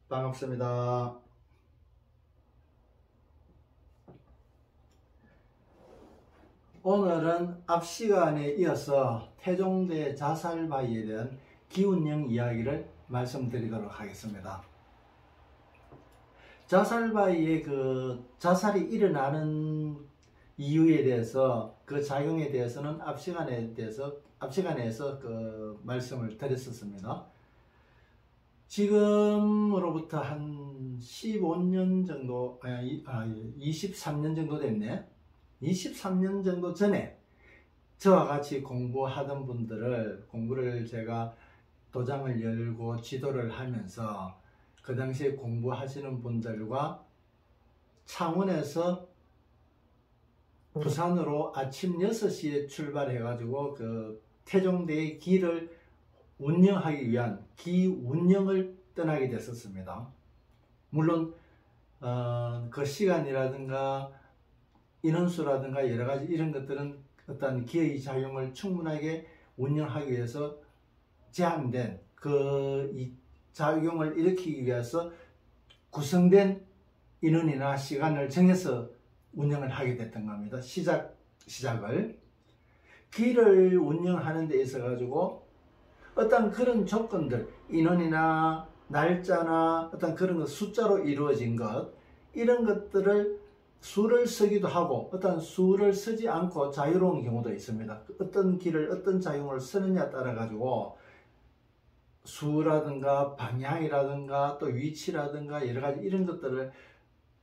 반갑습니다. 오늘은 앞 시간에 이어서 태종대 자살바위에 대한 기운령 이야기를 말씀드리도록 하겠습니다. 자살바위의 자살이 일어나는 이유에 대해서, 그 작용에 대해서는 앞 시간에서 말씀을 드렸었습니다. 지금으로부터 한 15년 정도, 23년 정도 됐네. 23년 정도 전에 저와 같이 공부하던 공부를 제가 도장을 열고 지도를 하면서 그 당시에 공부하시는 분들과 창원에서 부산으로 아침 6시에 출발해 가지고 태종대의 기를 운영하기 위한 기 운영을 떠나게 됐었습니다. 물론 그 시간이라든가 인원수라든가 여러가지 이런 것들은 어떤 기의 작용을 충분하게 운영하기 위해서 제한된 이 작용을 일으키기 위해서 구성된 인원이나 시간을 정해서 운영을 하게 됐던 겁니다. 시작을 기를 운영하는 데 있어 가지고 어떤 그런 조건들, 인원이나 날짜나 어떤 그런 숫자로 이루어진 것, 이런 것들을 수를 쓰기도 하고 어떤 수를 쓰지 않고 자유로운 경우도 있습니다. 어떤 길을 어떤 작용을 쓰느냐에 따라 가지고 수라든가 방향이라든가 또 위치라든가 여러가지 이런 것들을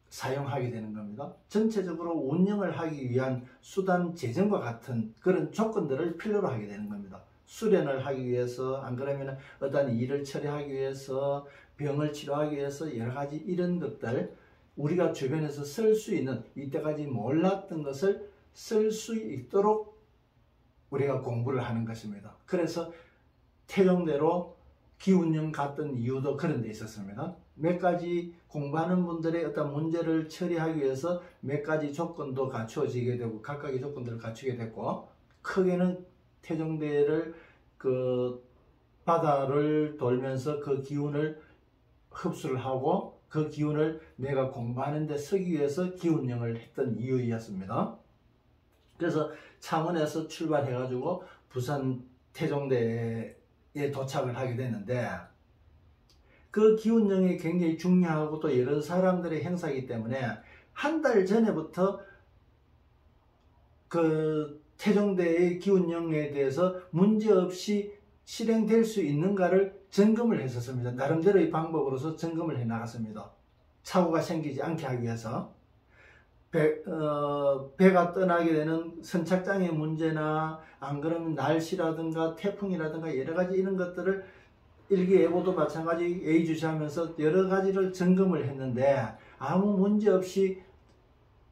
사용하게 되는 겁니다. 전체적으로 운영을 하기 위한 수단 재정과 같은 그런 조건들을 필요로 하게 되는 겁니다. 수련을 하기 위해서, 안 그러면 어떤 일을 처리하기 위해서, 병을 치료하기 위해서 여러가지 이런 것들, 우리가 주변에서 쓸 수 있는, 이때까지 몰랐던 것을 쓸 수 있도록 우리가 공부를 하는 것입니다. 그래서 태종대로 기운령 갔던 이유도 그런 데 있었습니다. 몇 가지 공부하는 분들의 어떤 문제를 처리하기 위해서 몇 가지 조건도 갖추어지게 되고, 각각의 조건들을 갖추게 됐고, 크게는 태종대를 바다를 돌면서 그 기운을 흡수를 하고 그 기운을 내가 공부하는 데 쓰기 위해서 기운령을 했던 이유였습니다. 그래서 창원에서 출발해 가지고 부산 태종대에 도착을 하게 됐는데, 그 기운령이 굉장히 중요하고 또 여러 사람들의 행사이기 때문에 한 달 전에부터 태종대의 기운령에 대해서 문제없이 실행될 수 있는가를 점검을 했었습니다. 나름대로의 방법으로서 점검을 해 나갔습니다. 착오가 생기지 않게 하기 위해서. 배가 떠나게 되는 선착장의 문제나, 안 그러면 날씨라든가 태풍이라든가 여러가지 이런 것들을 일기예보도 마찬가지 예의주시하면서 여러가지를 점검을 했는데 아무 문제 없이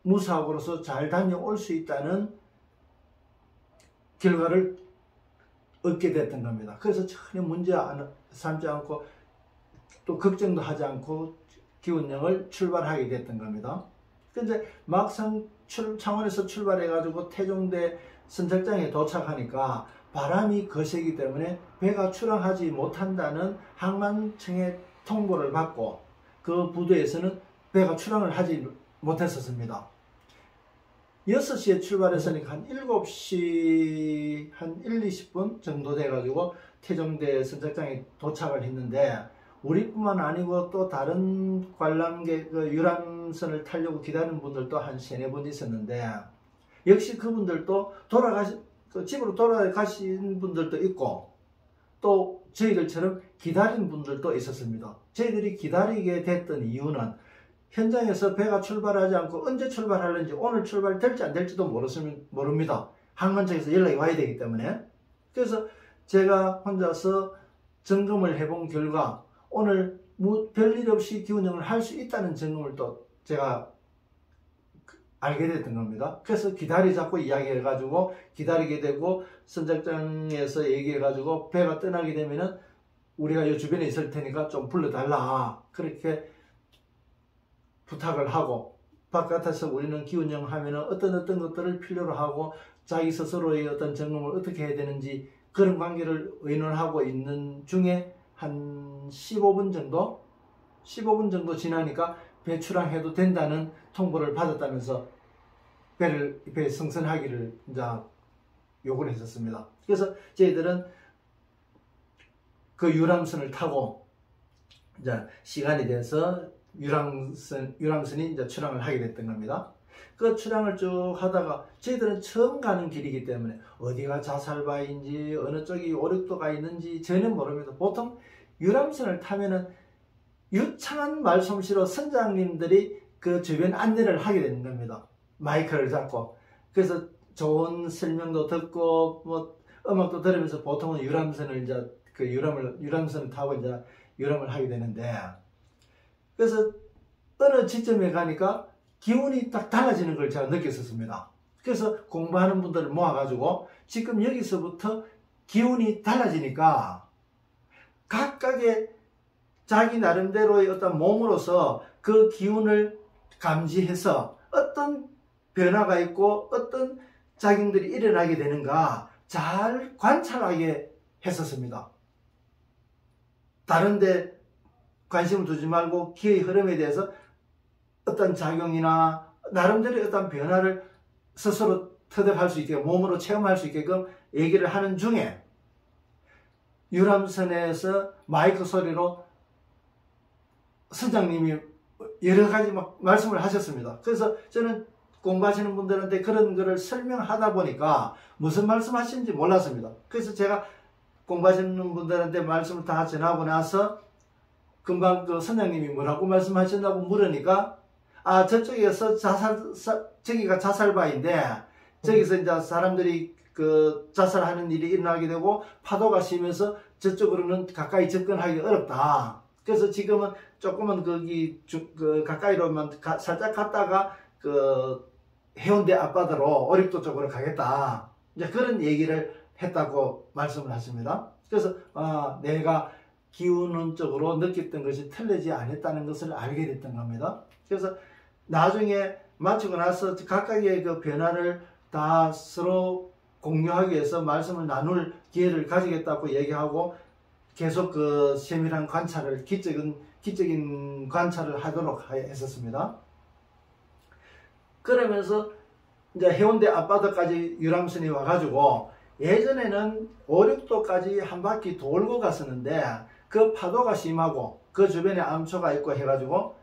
무사고로서 잘 다녀올 수 있다는 결과를 얻게 됐던 겁니다. 그래서 전혀 문제 삼지 않고 또 걱정도 하지 않고 기운령을 출발하게 됐던 겁니다. 근데 막상 창원에서 출발해 가지고 태종대 선착장에 도착하니까 바람이 거세기 때문에 배가 출항하지 못한다는 항만청의 통보를 받고 그 부두에서는 배가 출항을 하지 못했었습니다. 6시에 출발했으니까 한 7시 한 1, 20분 정도 돼가지고 태종대 선착장에 도착을 했는데, 우리뿐만 아니고 또 다른 관람객 유람선을 타려고 기다리는 분들도 한 3-4분 있었는데, 역시 그분들도 집으로 돌아가신 분들도 있고 또 저희들처럼 기다린 분들도 있었습니다. 저희들이 기다리게 됐던 이유는 현장에서 배가 출발하지 않고 언제 출발하는지, 오늘 출발될지 안 될지도 모릅니다. 항만청에서 연락이 와야 되기 때문에. 그래서 제가 혼자서 점검을 해본 결과 오늘 별일 없이 기운령을 할 수 있다는 점검을 또 제가 알게 됐던 겁니다. 그래서 자꾸 이야기해가지고 기다리게 되고, 선착장에서 얘기해가지고 배가 떠나게 되면은 우리가 이 주변에 있을 테니까 좀 불러달라, 그렇게 부탁을 하고, 바깥에서 우리는 기운령 하면은 어떤 것들을 필요로 하고 자기 스스로의 어떤 점검을 어떻게 해야 되는지 그런 관계를 의논하고 있는 중에 한 15분 정도 15분 정도 지나니까 배 출항해도 된다는 통보를 받았다면서 배 승선하기를 이제 요구를 했었습니다. 그래서 저희들은 그 유람선을 타고 이제 시간이 돼서 유람선이 이제 출항을 하게 됐던 겁니다. 그 출항을 쭉 하다가 저희들은 처음 가는 길이기 때문에 어디가 자살바인지 어느 쪽이 오륙도가 있는지 전혀 모릅니다. 보통 유람선을 타면은 유창한 말솜씨로 선장님들이 그 주변 안내를 하게 되는 겁니다. 마이크를 잡고. 그래서 좋은 설명도 듣고 뭐 음악도 들으면서 보통은 유람선을 이제 그 유람선을 타고 이제 유람을 하게 되는데, 그래서 어느 지점에 가니까 기운이 딱 달라지는 걸 제가 느꼈었습니다. 그래서 공부하는 분들을 모아가지고 지금 여기서부터 기운이 달라지니까 각각의 자기 나름대로의 어떤 몸으로서 그 기운을 감지해서 어떤 변화가 있고 어떤 작용들이 일어나게 되는가 잘 관찰하게 했었습니다. 다른데 관심을 두지 말고 기의 흐름에 대해서 어떤 작용이나 나름대로 어떤 변화를 스스로 터득할 수 있게끔 몸으로 체험할 수 있게끔 얘기를 하는 중에 유람선에서 마이크 소리로 선장님이 여러 가지 막 말씀을 하셨습니다. 그래서 저는 공부하시는 분들한테 그런 거를 설명하다 보니까 무슨 말씀 하시는지 몰랐습니다. 그래서 제가 공부하시는 분들한테 말씀을 다 전하고 나서 금방 그 선장님이 뭐라고 말씀하셨나고 물으니까, 아, 저쪽에서 저기가 자살바인데 저기서 이제 사람들이 그 자살하는 일이 일어나게 되고 파도가 심해서 저쪽으로는 가까이 접근하기 어렵다. 그래서 지금은 조금은 거기 가까이로만 살짝 갔다가 그 해운대 앞바다로 오륙도 쪽으로 가겠다. 이제 그런 얘기를 했다고 말씀을 하십니다. 그래서 내가 기운론적으로 느꼈던 것이 틀리지 않았다는 것을 알게 됐던 겁니다. 그래서 나중에 마치고 나서 각각의 그 변화를 다 서로 공유하기 위해서 말씀을 나눌 기회를 가지겠다고 얘기하고 계속 그 세밀한 관찰을, 기적인 관찰을 하도록 했었습니다. 그러면서 이제 해운대 앞바다까지 유람선이 와가지고 예전에는 5, 6도까지 한 바퀴 돌고 갔었는데 그 파도가 심하고 그 주변에 암초가 있고 해가지고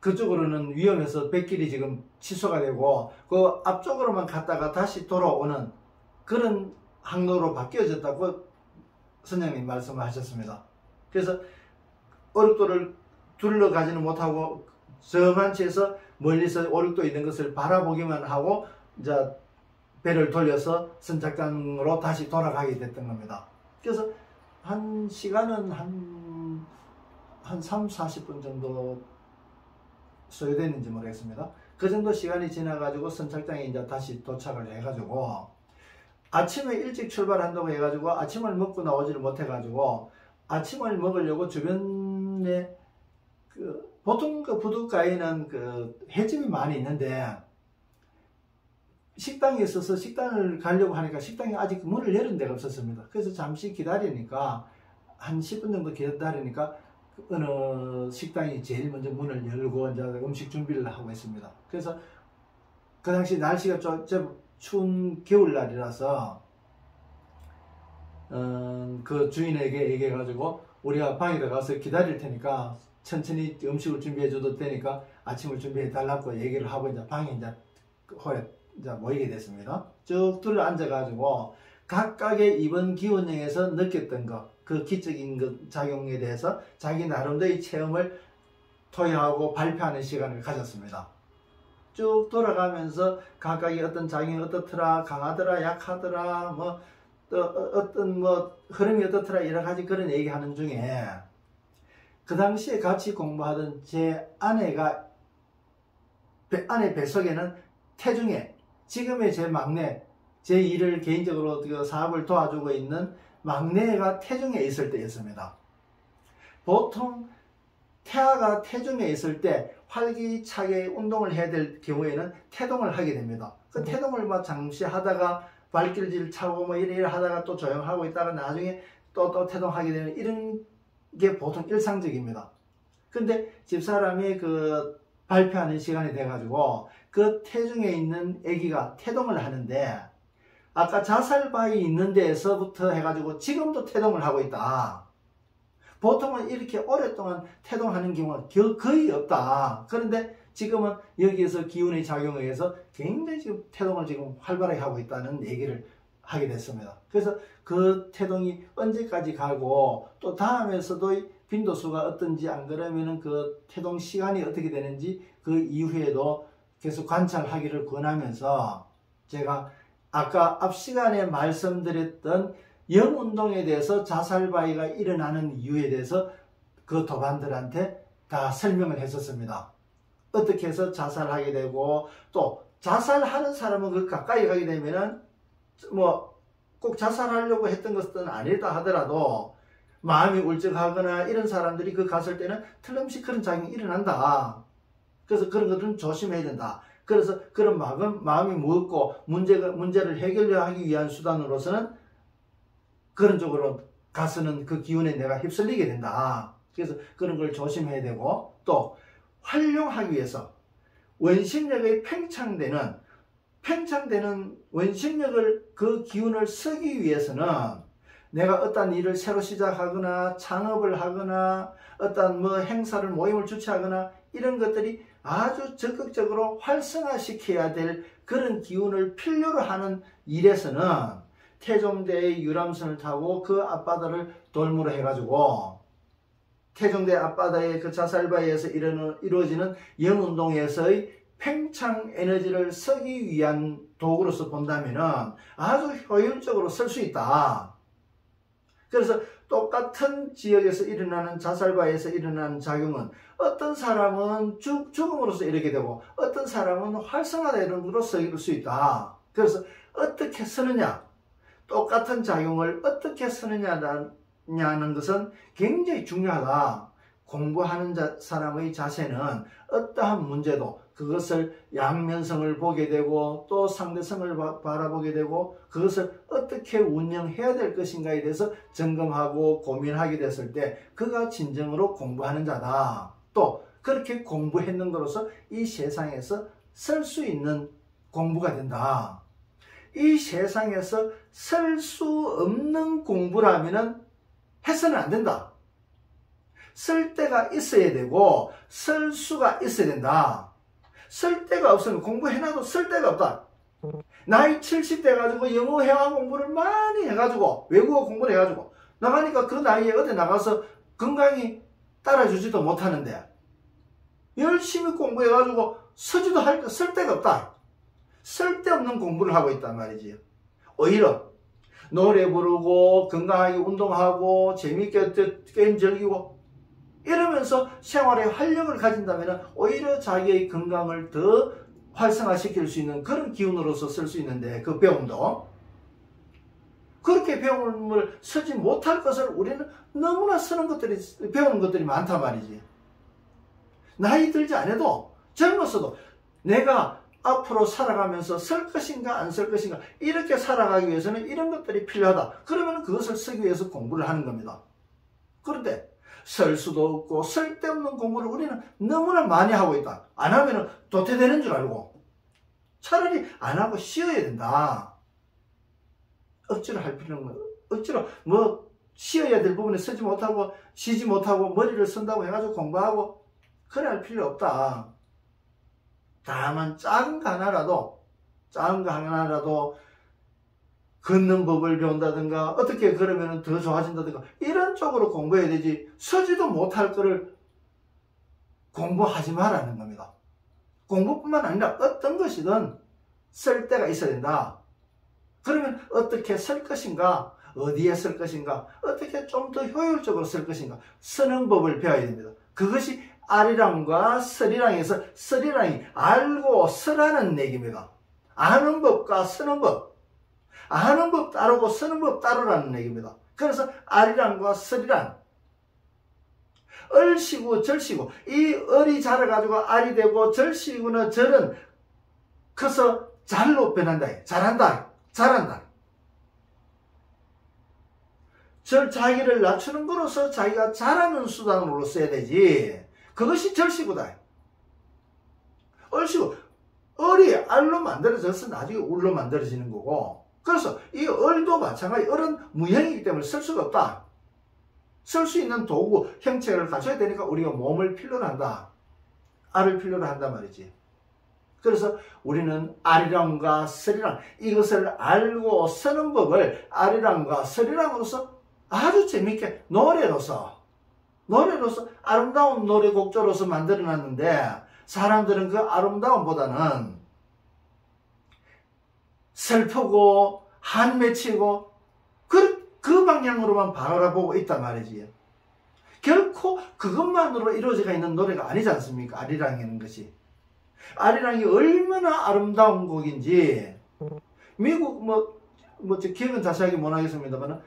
그쪽으로는 위험해서 배길이 지금 취소가 되고 그 앞쪽으로만 갔다가 다시 돌아오는 그런 항로로 바뀌어졌다고 선장님 말씀을 하셨습니다. 그래서 오륙도를 둘러가지는 못하고 정한 채에서 멀리서 오륙도 있는 것을 바라보기만 하고 이제 배를 돌려서 선착장으로 다시 돌아가게 됐던 겁니다. 그래서 한 시간은 한 3, 40분 정도 소요됐는지 모르겠습니다. 그 정도 시간이 지나가지고 선착장에 이제 다시 도착을 해가지고 아침에 일찍 출발한다고 해가지고 아침을 먹고 나오지를 못해가지고 아침을 먹으려고 주변에 보통 그 부둣가에는 그 횟집이 많이 있는데 식당이 있어서 식당을 가려고 하니까 식당이 아직 문을 열은 데가 없었습니다. 그래서 잠시 기다리니까 한 10분 정도 기다리니까 어느 식당이 제일 먼저 문을 열고 이제 음식 준비를 하고 있습니다. 그래서 그 당시 날씨가 좀 추운 겨울날이라서 그 주인에게 얘기해가지고 우리가 방에다 가서 기다릴 테니까 천천히 음식을 준비해줘도 되니까 아침을 준비해 달라고 얘기를 하고 이제 방에 이제 홀에 이제 모이게 됐습니다. 쭉 둘러 앉아가지고 각각의 이번 기운여행에서 느꼈던 것, 그 기적인 것 작용에 대해서 자기 나름대로의 체험을 토의하고 발표하는 시간을 가졌습니다. 쭉 돌아가면서 각각의 어떤 작용이 어떻더라, 강하더라, 약하더라, 뭐 또 어떤 뭐 흐름이 어떻더라 여러 가지 그런 얘기하는 중에 그 당시에 같이 공부하던 제 아내가 아내 뱃속에는 태중에 지금의 제 막내, 제 일을 개인적으로 그 사업을 도와주고 있는 막내가 태중에 있을 때였습니다. 보통 태아가 태중에 있을 때 활기차게 운동을 해야 될 경우에는 태동을 하게 됩니다. 그 태동을 막 잠시 하다가 발길질 차고 뭐 이래 하다가 또 조용하고 있다가 나중에 또 태동하게 되는 이런 게 보통 일상적입니다. 근데 집사람이 그 발표하는 시간이 돼가지고 그 태중에 있는 아기가 태동을 하는데 아까 자살바위 있는 데에서부터 해가지고 지금도 태동을 하고 있다. 보통은 이렇게 오랫동안 태동하는 경우가 거의 없다. 그런데 지금은 여기에서 기운의 작용에 의해서 굉장히 지금 태동을 지금 활발하게 하고 있다는 얘기를 하게 됐습니다. 그래서 그 태동이 언제까지 가고 또 다음에서도 빈도수가 어떤지 안 그러면은 그 태동 시간이 어떻게 되는지 그 이후에도 계속 관찰하기를 권하면서 제가 아까 앞 시간에 말씀드렸던 영운동에 대해서 자살바위가 일어나는 이유에 대해서 그 도반들한테 다 설명을 했었습니다. 어떻게 해서 자살하게 되고 또 자살하는 사람은 그 가까이 가게 되면은 뭐 꼭 자살하려고 했던 것은 아니다 하더라도 마음이 울적하거나 이런 사람들이 그 갔을 때는 틀림없이 그런 작용이 일어난다. 그래서 그런 것들은 조심해야 된다. 그래서 그런 마음이 무겁고 문제를 해결하기 위한 수단으로서는 그런 쪽으로 가서는 그 기운에 내가 휩쓸리게 된다. 그래서 그런 걸 조심해야 되고 또 활용하기 위해서 원심력의 팽창되는 원심력을 그 기운을 쓰기 위해서는 내가 어떤 일을 새로 시작하거나 창업을 하거나 어떤 뭐 행사를 모임을 주최하거나 이런 것들이 아주 적극적으로 활성화시켜야 될 그런 기운을 필요로 하는 일에서는 태종대의 유람선을 타고 그 앞바다를 돌무로 해가지고 태종대 앞바다의 그 자살바위에서 이루어지는 영운동에서의 팽창 에너지를 쓰기 위한 도구로서 본다면 아주 효율적으로 쓸 수 있다. 그래서 똑같은 지역에서 일어나는 자살바위에서 일어나는 작용은 어떤 사람은 죽음으로써 이렇게 되고 어떤 사람은 활성화되는 것으로 쓰일 수 있다. 그래서 어떻게 쓰느냐, 똑같은 작용을 어떻게 쓰느냐는 것은 굉장히 중요하다. 공부하는 사람의 자세는 어떠한 문제도 그것을 양면성을 보게 되고 또 상대성을 바라보게 되고 그것을 어떻게 운영해야 될 것인가에 대해서 점검하고 고민하게 됐을 때 그가 진정으로 공부하는 자다. 또 그렇게 공부했는 것으로서 이 세상에서 쓸 수 있는 공부가 된다. 이 세상에서 쓸 수 없는 공부라면 해서는 안 된다. 쓸 데가 있어야 되고 쓸 수가 있어야 된다. 쓸 데가 없으면 공부해놔도 쓸 데가 없다. 나이 70 돼가지고 영어 회화 공부를 많이 해가지고 외국어 공부를 해가지고 나가니까 그 나이에 어디 나가서 건강히 따라주지도 못하는데 열심히 공부해가지고 쓰지도 할 쓸 데가 없다. 쓸데없는 공부를 하고 있단 말이지. 오히려 노래 부르고 건강하게 운동하고 재미있게 게임 즐기고 이러면서 생활에 활력을 가진다면 오히려 자기의 건강을 더 활성화시킬 수 있는 그런 기운으로서 쓸 수 있는데 그 배움도 그렇게 배움을 쓰지 못할 것을 우리는 너무나 배우는 것들이 많단 말이지. 나이 들지 않아도 젊었어도 내가 앞으로 살아가면서 쓸 것인가 안 쓸 것인가 이렇게 살아가기 위해서는 이런 것들이 필요하다. 그러면 그것을 쓰기 위해서 공부를 하는 겁니다. 그런데 쓸 수도 없고 쓸데없는 공부를 우리는 너무나 많이 하고 있다. 안 하면 도태되는 줄 알고 차라리 안 하고 쉬어야 된다. 억지로 할 필요는 억지로 뭐 쉬어야 될 부분에 쓰지 못하고 쉬지 못하고 머리를 쓴다고 해가지고 공부하고 그래 할 필요 없다. 다만 작은 거 하나라도 걷는 법을 배운다든가 어떻게 그러면 더 좋아진다든가 이런 쪽으로 공부해야 되지 쓰지도 못할 거를 공부하지 말라는 겁니다. 공부뿐만 아니라 어떤 것이든 쓸 데가 있어야 된다. 그러면 어떻게 쓸 것인가, 어디에 쓸 것인가, 어떻게 좀 더 효율적으로 쓸 것인가 쓰는 법을 배워야 됩니다. 그것이 아리랑과 스리랑에서 스리랑이 알고 쓰라는 얘기입니다. 아는 법과 쓰는 법, 아는 법 따르고 쓰는 법 따르라는 얘기입니다. 그래서 아리랑과 스리랑, 얼씨구 절씨구, 이 얼이 자라가지고 알이 되고 절씨구는 절은 커서 잘로 변한다. 잘한다. 자기를 낮추는 거로서 자기가 잘하는 수단으로 써야 되지. 그것이 절시구다. 얼씨구, 얼이 알로 만들어져서 나중에 울로 만들어지는 거고, 그래서 이 얼도 마찬가지, 얼은 무형이기 때문에 쓸 수가 없다. 쓸 수 있는 도구, 형체를 갖춰야 되니까 우리가 몸을 필요로 한다. 알을 필요로 한단 말이지. 그래서 우리는 아리랑과 서리랑, 이것을 알고 쓰는 법을 아리랑과 서리랑으로서 아주 재밌게 노래로서 아름다운 노래 곡조로서 만들어놨는데, 사람들은 그 아름다움보다는 슬프고 한맺히고 그 방향으로만 바라보고 있단 말이지. 결코 그것만으로 이루어져 있는 노래가 아니지 않습니까? 아리랑이라는 것이. 아리랑이 얼마나 아름다운 곡인지, 미국 저 기억은 자세하게 못하겠습니다만,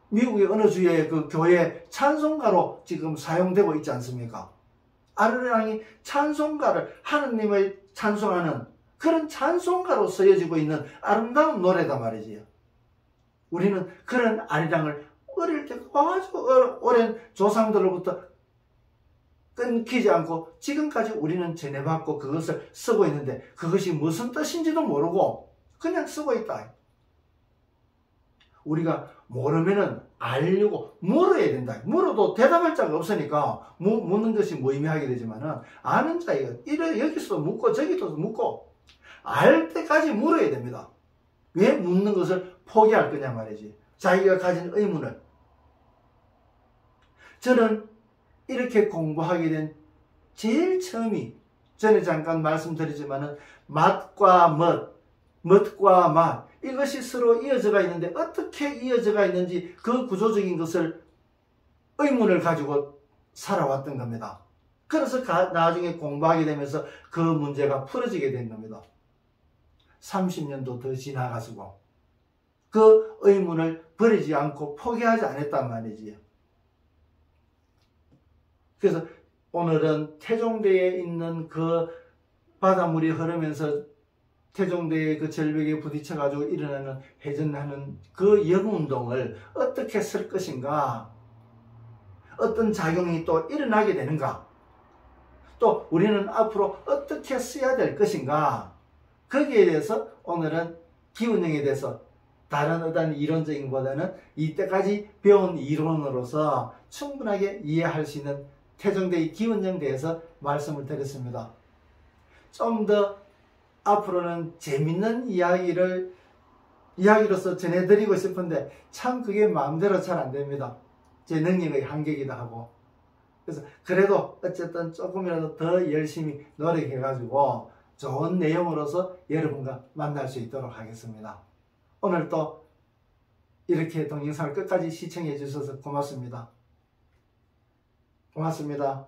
미국의 어느 주의 그 교회 찬송가로 지금 사용되고 있지 않습니까? 아리랑이 찬송가를, 하느님을 찬송하는 그런 찬송가로 쓰여지고 있는 아름다운 노래다 말이지요. 우리는 그런 아리랑을 어릴 때 아주 오랜 조상들로부터 끊기지 않고 지금까지 우리는 전해받고 그것을 쓰고 있는데, 그것이 무슨 뜻인지도 모르고 그냥 쓰고 있다. 우리가 모르면은 알려고 물어야 된다. 물어도 대답할 자가 없으니까 묻는 것이 무의미하게 되지만은, 아는 자가 여기서도 묻고 저기도 묻고 알 때까지 물어야 됩니다. 왜 묻는 것을 포기할 거냐 말이지. 자기가 가진 의문을. 저는 이렇게 공부하게 된 제일 처음이, 전에 잠깐 말씀드리지만은 맛과 멋과 맛, 이것이 서로 이어져가 있는데 어떻게 이어져가 있는지 그 구조적인 것을 의문을 가지고 살아왔던 겁니다. 그래서 나중에 공부하게 되면서 그 문제가 풀어지게 된 겁니다. 30년도 더 지나가지고 그 의문을 버리지 않고 포기하지 않았단 말이지요. 그래서 오늘은 태종대에 있는 그 바닷물이 흐르면서 태종대의 그 절벽에 부딪혀가지고 일어나는 회전하는 그 영운동을 어떻게 쓸 것인가, 어떤 작용이 또 일어나게 되는가, 또 우리는 앞으로 어떻게 써야 될 것인가, 거기에 대해서 오늘은 기운형에 대해서 다른 어떤 이론적인 것보다는 이때까지 배운 이론으로서 충분하게 이해할 수 있는 태종대의 기운형에 대해서 말씀을 드렸습니다. 좀 더 앞으로는 재밌는 이야기로서 전해드리고 싶은데 참 그게 마음대로 잘 안 됩니다. 제 능력의 한계이기도 하고. 그래서 그래도 어쨌든 조금이라도 더 열심히 노력해가지고 좋은 내용으로서 여러분과 만날 수 있도록 하겠습니다. 오늘 또 이렇게 동영상을 끝까지 시청해 주셔서 고맙습니다. 고맙습니다.